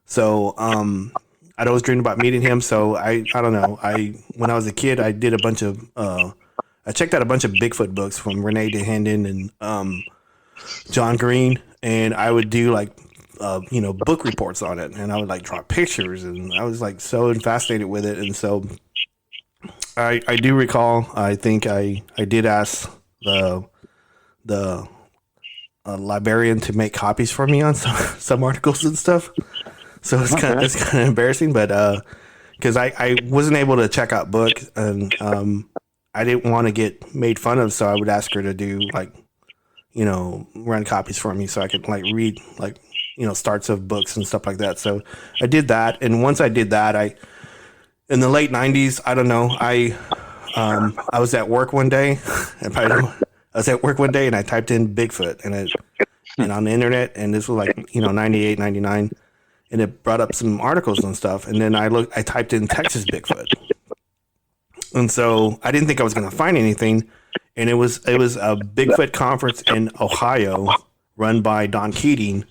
So I'd always dreamed about meeting him. So I don't know. When I was a kid, I did a bunch of I checked out a bunch of Bigfoot books from Renee DeHanden and John Green, and I would do like book reports on it, and I would like draw pictures, and I was like so fascinated with it, and so. I do recall. I think I did ask the librarian to make copies for me on some articles and stuff. So it's kind of embarrassing, but because I wasn't able to check out books, and I didn't want to get made fun of, so I would ask her to do like run copies for me so I could like read like starts of books and stuff like that. So I did that, and once I did that, in the late 90s, I don't know. I was at work one day, and I typed in Bigfoot and on the internet, and this was like 98, 99, and it brought up some articles and stuff. And then I typed in Texas Bigfoot, and so I didn't think I was going to find anything. And it was a Bigfoot conference in Ohio run by Don Keating.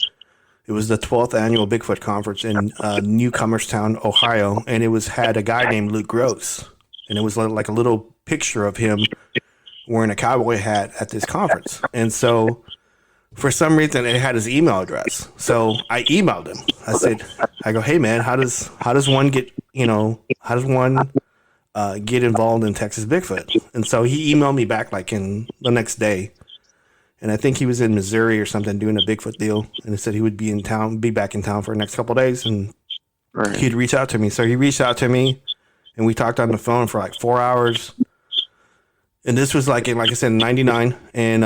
It was the 12th annual Bigfoot conference in Newcomerstown, Ohio, and it had a guy named Luke Gross, and it was like a little picture of him wearing a cowboy hat at this conference. And so, for some reason, it had his email address. So I emailed him. I go, hey man, how does one get get involved in Texas Bigfoot? And so he emailed me back like in the next day. And I think he was in Missouri or something doing a Bigfoot deal. And he said he would be back in town for the next couple of days. And he'd reach out to me. So he reached out to me, and we talked on the phone for like 4 hours. And this was like I said, in 99. And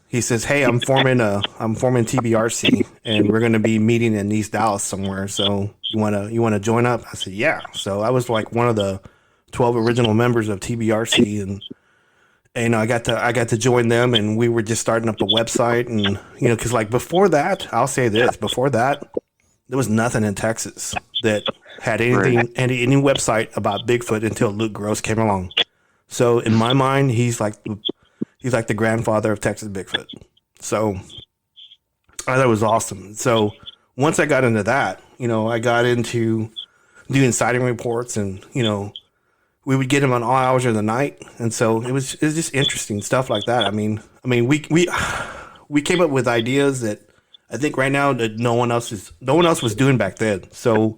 he says, "Hey, I'm forming TBRC, and we're going to be meeting in East Dallas somewhere. So you wanna join up?" I said, "Yeah." So I was like one of the 12 original members of TBRC, and I got to join them, and we were just starting up a website, and because like before that, I'll say this: before that, there was nothing in Texas that had anything any website about Bigfoot until Luke Gross came along. So in my mind, he's like the grandfather of Texas Bigfoot. So I thought it was awesome. So once I got into that, I got into doing sighting reports, and we would get them on all hours of the night, and so it was just interesting stuff like that. I mean, we came up with ideas that I think right now that no one else was doing back then. So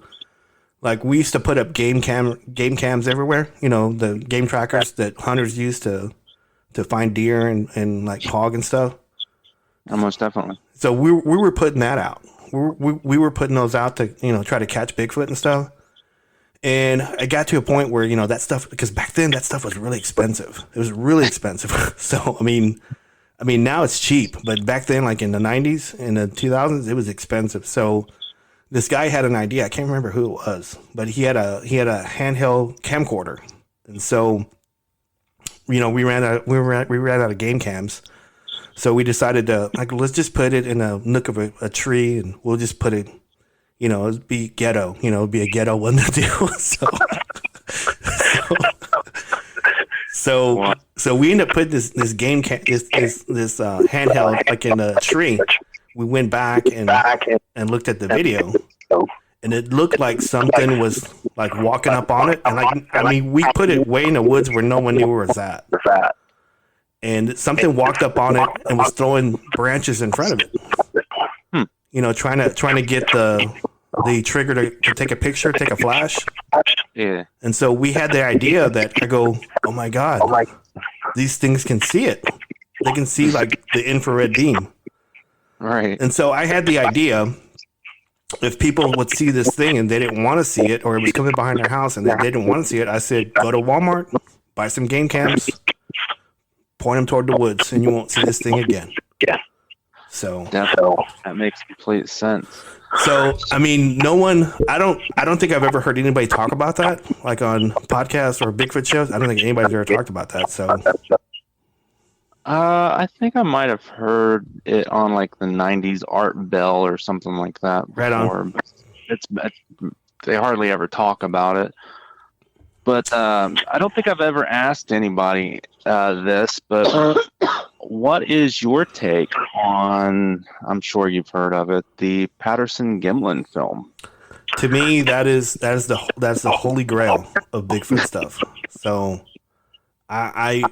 like we used to put up game cams everywhere, the game trackers that hunters use to find deer and like hog and stuff. Almost definitely. So we were putting that out. We were putting those out to try to catch Bigfoot and stuff. And I got to a point where that stuff, because back then that stuff was really expensive. It was really expensive. So I mean now it's cheap, but back then, like in the 90s, in the 2000s, it was expensive. So this guy had an idea. I can't remember who it was, but he had a handheld camcorder, and so we ran out of game cams. So we decided to let's just put it in a nook of a tree, and we'll just put it, it'd be ghetto, it'd be a ghetto one to do. So we ended up putting this handheld like in a tree. We went back and looked at the video, and it looked like something was like walking up on it. And we put it way in the woods where no one knew where it was at. And something walked up on it and was throwing branches in front of it. Trying to get the trigger to take a picture, take a flash. Yeah. And so we had the idea that I go, oh my God, these things can see it. They can see like the infrared beam. Right. And so I had the idea, if people would see this thing and they didn't want to see it, or it was coming behind their house and they didn't want to see it, I said, go to Walmart, buy some game cams, point them toward the woods, and you won't see this thing again. Yeah. So that makes complete sense. So I mean, I don't think I've ever heard anybody talk about that, like on podcasts or Bigfoot shows. I don't think anybody's ever talked about that. So I think I might have heard it on like the 90s Art Bell or something like that before. Right on. It's they hardly ever talk about it. But I don't think I've ever asked anybody this, but what is your take on, I'm sure you've heard of it, the Patterson-Gimlin film? To me, that's the holy grail of Bigfoot stuff. So I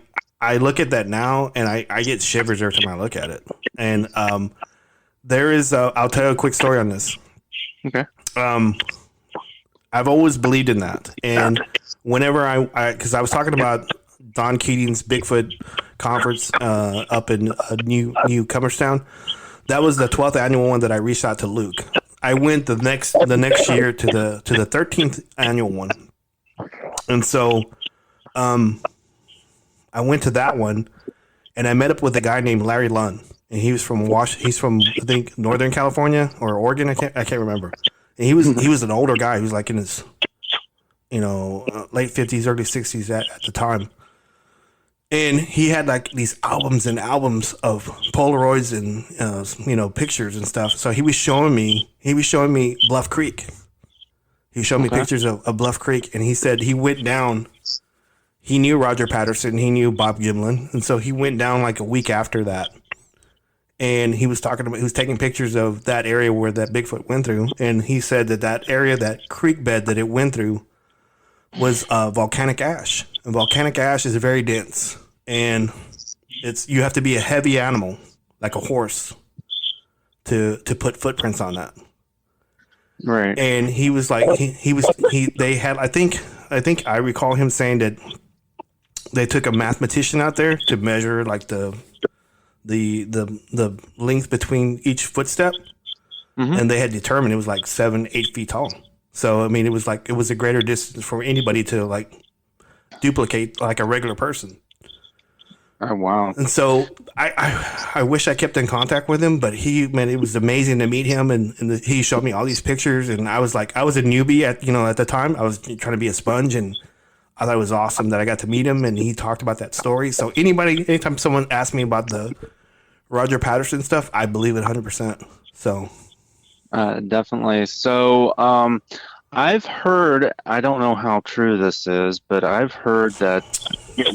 look at that now, and I get shivers every time I look at it. And there is I'll tell you a quick story on this. Okay. I've always believed in that, and whenever because I was talking about Don Keating's Bigfoot conference up in New Comerstown, that was the 12th annual one that I reached out to Luke. I went the next year to the 13th annual one, and so I went to that one, and I met up with a guy named Larry Lynn, and he was from he's from I think Northern California or Oregon. I can't remember. And he was an older guy. He was like in his late 50s, early 60s at the time. And he had like these albums and albums of Polaroids and pictures and stuff. So he was showing me Bluff Creek. He showed me pictures of Bluff Creek, and he said he went down. He knew Roger Patterson, he knew Bob Gimlin, and so he went down like a week after that. And he was taking pictures of that area where that Bigfoot went through, and he said that area, that creek bed that it went through, was volcanic ash. And volcanic ash is very dense, and you have to be a heavy animal, like a horse, to put footprints on that. Right. And he was like, they had, I think I recall him saying that they took a mathematician out there to measure like the length between each footstep, and they had determined it was like 7-8 feet tall. So I mean, it was a greater distance for anybody to like duplicate like a regular person. Oh wow. And so I wish I kept in contact with him, but it was amazing to meet him, and he showed me all these pictures, and I was a newbie at the time. I was trying to be a sponge, and I thought it was awesome that I got to meet him, and he talked about that story. So anytime someone asks me about the Roger Patterson stuff, I believe it 100%. So Definitely. So I've heard, I don't know how true this is, but I've heard that,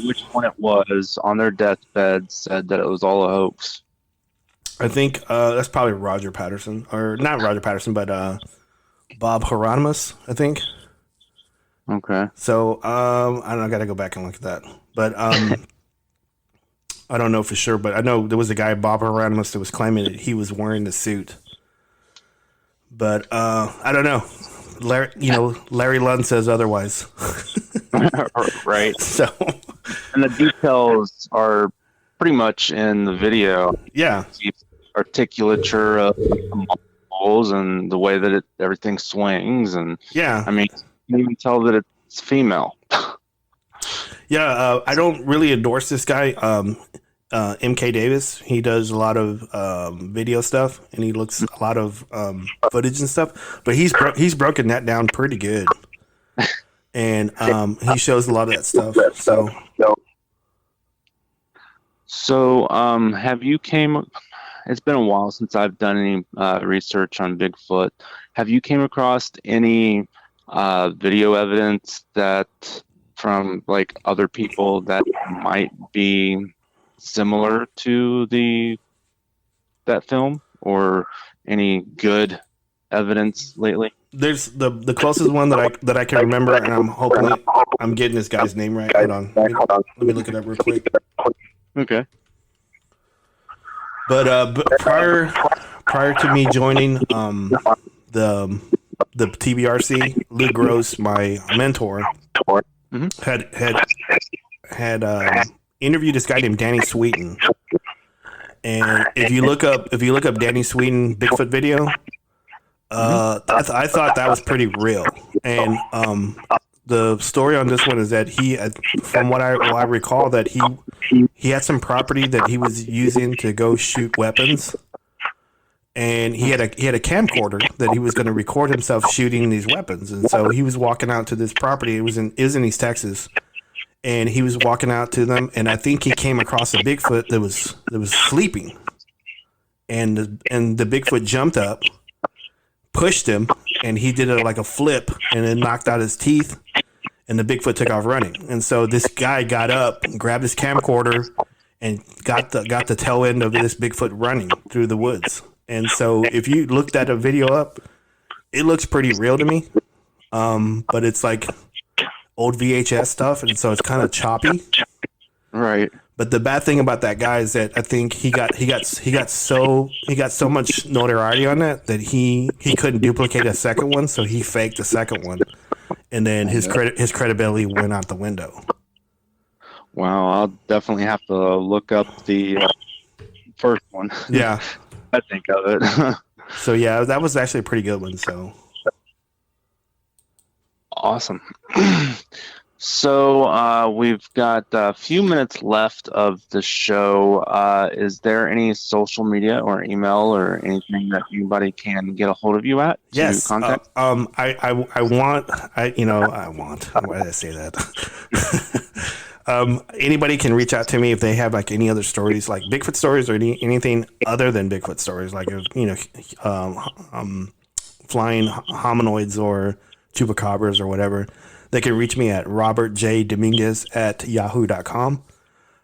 which one it was, on their deathbed said that it was all a hoax. I think that's probably Roger Patterson, or not Roger Patterson, but Bob Hieronymus, I think. Okay. So I don't know, I got to go back and look at that, but I don't know for sure. But I know there was a guy, Bob Hieronymus, that was claiming that he was wearing the suit. But I don't know. Larry Lund says otherwise. Right. So, and the details are pretty much in the video. Yeah. The articulature of the muscles and the way that everything swings, and yeah, I mean, you can even tell that it's female. Yeah, I don't really endorse this guy, MK Davis. He does a lot of video stuff, and he looks a lot of footage and stuff. But he's broken that down pretty good, and he shows a lot of that stuff. So, have you it's been a while since I've done any research on Bigfoot. Have you came across any video evidence that from like other people that might be similar to that film, or any good evidence lately? There's the closest one that I can remember, and I'm hoping I'm getting this guy's name right. Hold on, let me look it up real quick. Okay. But prior to me joining the TBRC, Lou Gross, my mentor, had interviewed this guy named Danny Sweeten. And if you look up Danny Sweeten Bigfoot video, I thought that was pretty real. And the story on this one is that he, from what I recall, that he had some property that he was using to go shoot weapons, and he had a camcorder that he was going to record himself shooting these weapons. And so he was walking out to this property. It was in East Texas, and he was walking out to them, and I think he came across a Bigfoot that was sleeping, and the Bigfoot jumped up, pushed him, and he did like a flip, and then knocked out his teeth, and the Bigfoot took off running. And so this guy got up and grabbed his camcorder and got the tail end of this Bigfoot running through the woods. And so if you look that video up, it looks pretty real to me. But it's like old VHS stuff, and so it's kind of choppy. Right. But the bad thing about that guy is that I think he got so much notoriety on that he couldn't duplicate a second one, so he faked a second one, and then his credibility went out the window. Wow, I'll definitely have to look up the first one. Yeah, I think of it. So yeah, that was actually a pretty good one. So awesome. So we've got a few minutes left of the show. Is there any social media or email or anything that anybody can get a hold of you at? Yes. Contact? I want. Why did I say that? Anybody can reach out to me if they have like any other stories, like Bigfoot stories, or anything other than Bigfoot stories, like flying hominoids or chupacabras or whatever. They can reach me at robertjdominguez@yahoo.com.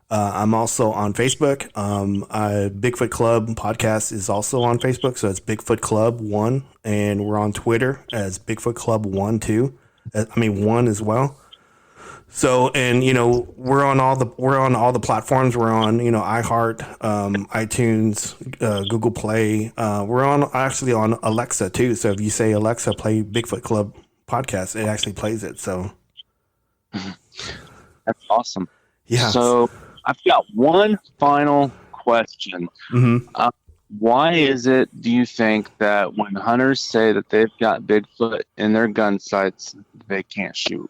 I'm also on Facebook. Bigfoot Club podcast is also on Facebook, so it's Bigfoot Club 1, and we're on Twitter as Bigfoot Club 1 too. 1 as well. So, and we're on all the platforms. We're on iHeart, iTunes, Google Play. We're actually on Alexa too. So if you say Alexa, play Bigfoot Club podcast, it actually plays it. So that's awesome. Yeah. So I've got one final question. Mm-hmm. Why is it, do you think, that when hunters say that they've got Bigfoot in their gun sights, they can't shoot?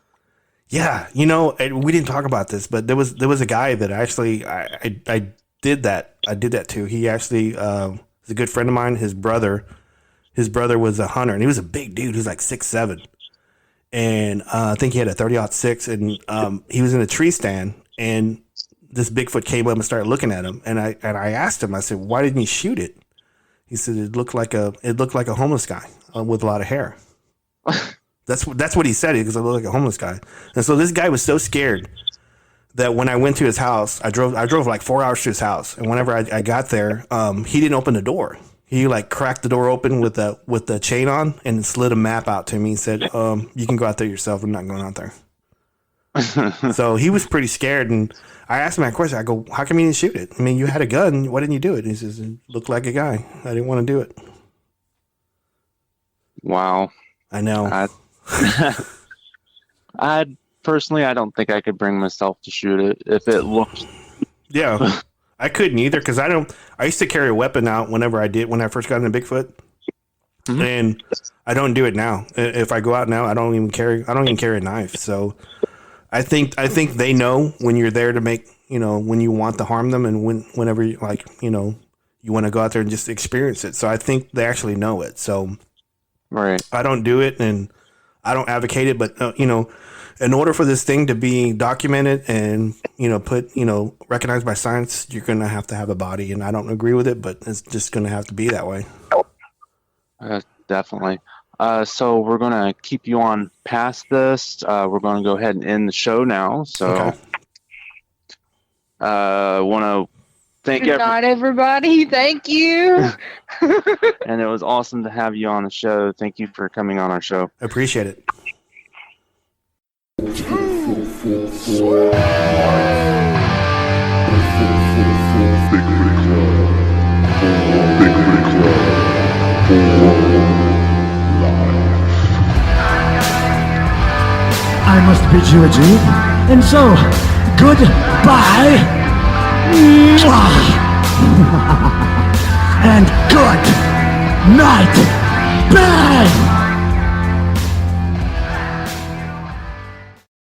Yeah, you know, we didn't talk about this, but there was a guy that actually I did that. I did that too. He actually was a good friend of mine. His brother was a hunter, and he was a big dude. He was like 6'7", and I think he had a 30-06, and he was in a tree stand, and this Bigfoot came up and started looking at him, and I asked him. I said, "Why didn't you shoot it?" He said, "It looked like a homeless guy with a lot of hair." That's what he said, because I look like a homeless guy. And so this guy was so scared that when I went to his house, I drove like 4 hours to his house, and whenever I got there, he didn't open the door. He like cracked the door open with the chain on and slid a map out to me and said, "You can go out there yourself. I'm not going out there." So he was pretty scared, and I asked him that question. I go, "How come you didn't shoot it? I mean, you had a gun. Why didn't you do it?" And he says, "It looked like a guy. I didn't want to do it." Wow. I know. I personally, I don't think I could bring myself to shoot it if it looked. Yeah, I couldn't either, because I used to carry a weapon out when I first got into Bigfoot, and I don't do it now. If I go out now, I don't even carry a knife. So I think they know when you're there to make, when you want to harm them, and whenever you you want to go out there and just experience it. So I think they actually know it. So right, I don't do it, and I don't advocate it, but in order for this thing to be documented and recognized by science, you're gonna have to have a body, and I don't agree with it, but it's just gonna have to be that way. Definitely. So we're gonna keep you on past this. We're gonna go ahead and end the show now. So, want to thank everybody. Thank you. And it was awesome to have you on the show. Thank you for coming on our show. I appreciate it. I must bid you adieu, and so, goodbye, and good night, bang!